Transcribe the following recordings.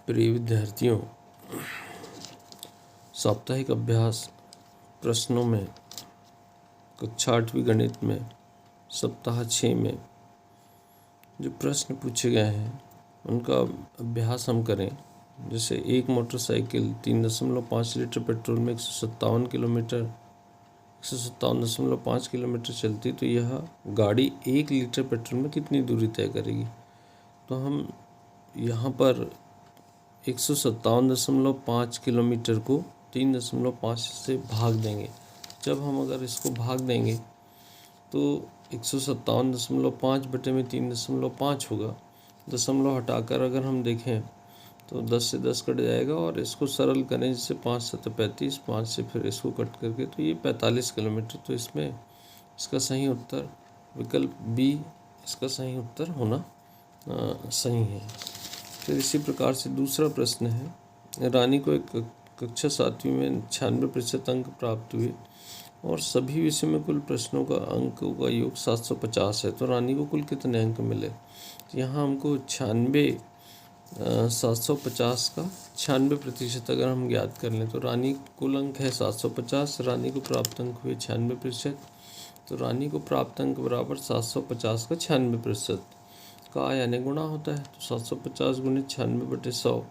प्रिय विद्यार्थियों, साप्ताहिक अभ्यास प्रश्नों में कक्षा 8वीं गणित में सप्ताह 6 में जो प्रश्न पूछे गए हैं उनका अभ्यास हम करें। जैसे एक मोटरसाइकिल 3.5 लीटर पेट्रोल में 157.5 किलोमीटर चलती, तो यह गाड़ी 1 लीटर पेट्रोल में कितनी दूरी तय करेगी। तो हम यहाँ पर 157.5 किलोमीटर को 3.5 से भाग देंगे। जब हम अगर इसको भाग देंगे तो 157.5 बटे में 3.5 होगा। दशमलव हटाकर अगर हम देखें तो 10 से 10 कट जाएगा और इसको सरल करें, जिससे 5 7 35, 5 से फिर इसको कट करके तो ये 45 किलोमीटर। तो इसमें इसका सही उत्तर विकल्प बी इसका सही उत्तर होना सही है। फिर इसी प्रकार से दूसरा प्रश्न है, रानी को एक कक्षा 7वीं में 96% अंक प्राप्त हुए और सभी विषय में कुल प्रश्नों का अंकों का योग 750 है। तो रानी को कुल कितने अंक मिले। तो यहाँ हमको 750 का 96% अगर हम ज्ञात कर लें तो रानी कुल अंक है 750, रानी को प्राप्त अंक हुए 96%। तो रानी को प्राप्त अंक बराबर 750 का 96% का यानी गुणा होता है। तो 750 गुणित 96 बटे 100,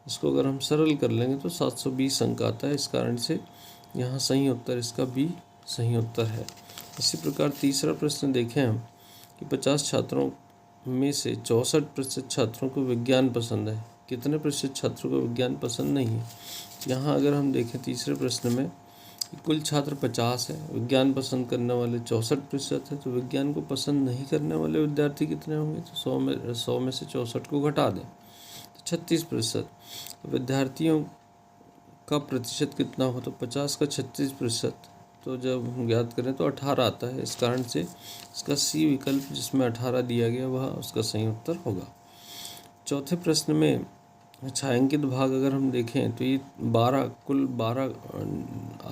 इसको अगर हम सरल कर लेंगे तो 720 अंक आता है। इस कारण से यहाँ सही उत्तर इसका बी सही उत्तर है। इसी प्रकार तीसरा प्रश्न देखें हम कि 50 छात्रों में से 64% छात्रों को विज्ञान पसंद है, कितने प्रतिशत छात्रों को विज्ञान पसंद नहीं है। यहाँ अगर हम देखें तीसरे प्रश्न में कुल छात्र 50 है, विज्ञान पसंद करने वाले 64% है, तो विज्ञान को पसंद नहीं करने वाले विद्यार्थी कितने होंगे। तो 100 में से 64 को घटा दें तो 36%। विद्यार्थियों का प्रतिशत कितना हो, तो 50 का 36%, तो जब हम ज्ञात करें तो 18 आता है। इस कारण से इसका सी विकल्प जिसमें 18 दिया गया वह उसका सही उत्तर होगा। चौथे प्रश्न में छायांकित भाग अगर हम देखें तो ये कुल 12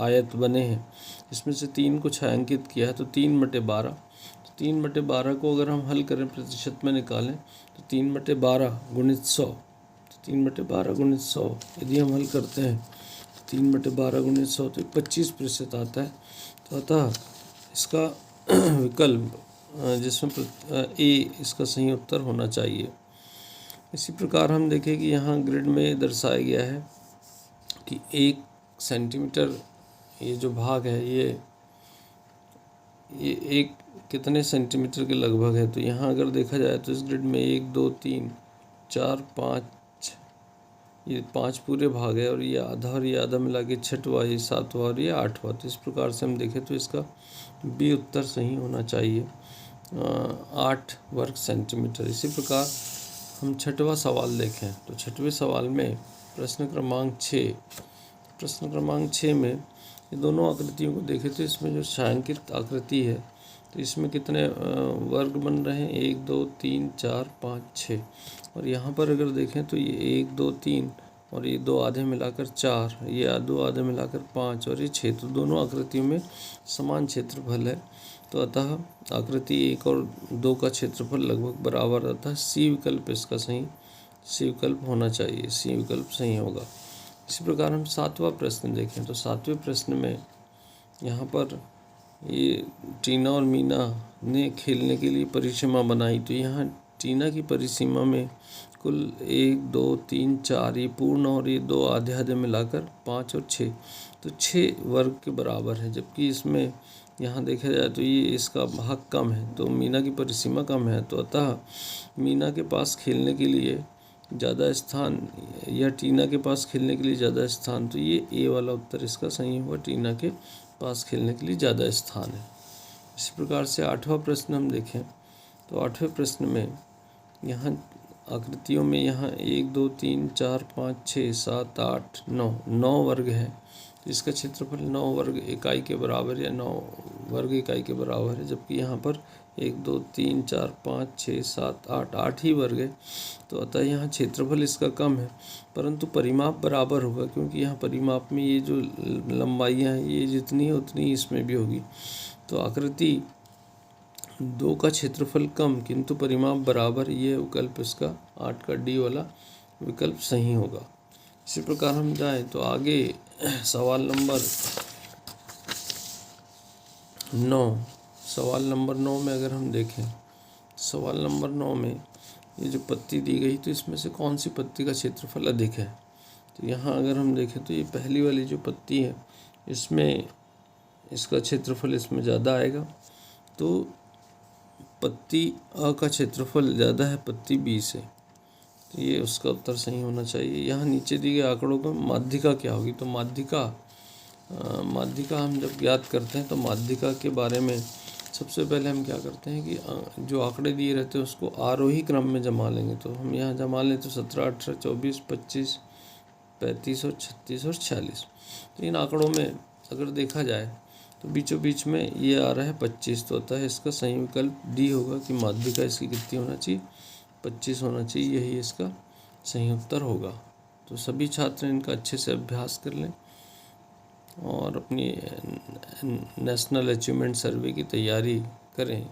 आयत बने हैं, इसमें से 3 को छायांकित किया है तो 3/12। तो 3/12 को अगर हम हल करें प्रतिशत में निकालें तो 3/12 गुणित 100, तो 3/12 गुणित 100 यदि हम हल करते हैं तो 3/12 गुणित 100 तो 25% आता है। तो अतः इसका विकल्प जिसमें ए इसका सही उत्तर होना चाहिए। इसी प्रकार हम देखें कि यहाँ ग्रिड में दर्शाया गया है कि 1 सेंटीमीटर ये जो भाग है ये एक कितने सेंटीमीटर के लगभग है। तो यहाँ अगर देखा जाए तो इस ग्रिड में 1 2 3 4 5 ये 5 पूरे भाग है और ये आधा मिला के 6वां, ये 7वां और ये 8वां। तो इस प्रकार से हम देखें तो इसका बी उत्तर सही होना चाहिए, 8 वर्ग सेंटीमीटर। इसी प्रकार हम 6वां सवाल देखें तो 6वें सवाल में प्रश्न क्रमांक 6 में ये दोनों आकृतियों को देखें तो इसमें जो छायांकित आकृति है तो इसमें कितने वर्ग बन रहे हैं, 1 2 3 4 5 6। और यहाँ पर अगर देखें तो ये 1 2 3 और ये 2 आधे मिलाकर 4, ये 2 आधे मिलाकर 5 और ये 6। तो दोनों आकृतियों में समान क्षेत्रफल है। तो अतः आकृति 1 और 2 का क्षेत्रफल लगभग बराबर, अतः सी विकल्प इसका सी विकल्प होना चाहिए, सी विकल्प सही होगा। इसी प्रकार हम 7वां प्रश्न देखें तो 7वें प्रश्न में यहाँ पर ये टीना और मीना ने खेलने के लिए परिसीमा बनाई। तो यहाँ टीना की परिसीमा में कुल 1 2 3 4 ये पूर्ण और ये 2 आधे मिलाकर 5 और 6, तो 6 वर्ग के बराबर है। जबकि इसमें यहाँ देखा जाए तो ये इसका भाग कम है, तो मीना की परिसीमा कम है। तो अतः मीना के पास खेलने के लिए ज़्यादा स्थान या टीना के पास खेलने के लिए ज़्यादा स्थान, तो ये ए वाला उत्तर इसका सही होगा, टीना के पास खेलने के लिए ज़्यादा स्थान है। इसी प्रकार से 8वां प्रश्न हम देखें तो 8वें प्रश्न में यहाँ आकृतियों में यहाँ 1 2 3 4 5 6 7 8 9 वर्ग है। तो इसका क्षेत्रफल 9 वर्ग इकाई के बराबर या 9 वर्ग इकाई के बराबर है। जबकि यहाँ पर 1 2 3 4 5 6 7 8 ही वर्ग है। तो अतः यहाँ क्षेत्रफल इसका कम है, परंतु परिमाप बराबर होगा, क्योंकि यहाँ परिमाप में ये जो लंबाइयाँ हैं ये जितनी है उतनी इसमें भी होगी। तो आकृति 2 का क्षेत्रफल कम किंतु परिमाप बराबर, ये विकल्प इसका 8 का डी वाला विकल्प सही होगा। इसी प्रकार हम जाएं तो आगे सवाल नंबर 9, सवाल नंबर 9 में अगर हम देखें, सवाल नंबर 9 में ये जो पत्ती दी गई तो इसमें से कौन सी पत्ती का क्षेत्रफल अधिक है। तो यहाँ अगर हम देखें तो ये पहली वाली जो पत्ती है इसमें इसका क्षेत्रफल इसमें ज़्यादा आएगा, तो पत्ती अ का क्षेत्रफल ज़्यादा है पत्ती बी से, तो ये उसका उत्तर सही होना चाहिए। यहाँ नीचे दिए गए आंकड़ों का माध्यिका क्या होगी, तो माध्यिका हम जब ज्ञात करते हैं तो माध्यिका के बारे में सबसे पहले हम क्या करते हैं कि जो आंकड़े दिए रहते हैं उसको आरोही क्रम में जमा लेंगे। तो हम यहाँ जमा लें तो 17, 18, 24, 25, 35 और 36 और 46। तो इन आंकड़ों में अगर देखा जाए तो बीचों बीच में ये आ रहा है 25, तो होता है इसका सही विकल्प डी होगा कि माध्यिका इसकी कितनी होना चाहिए, 25 होना चाहिए, यही इसका सही उत्तर होगा। तो सभी छात्र इनका अच्छे से अभ्यास कर लें और अपनी नेशनल अचीवमेंट सर्वे की तैयारी करें।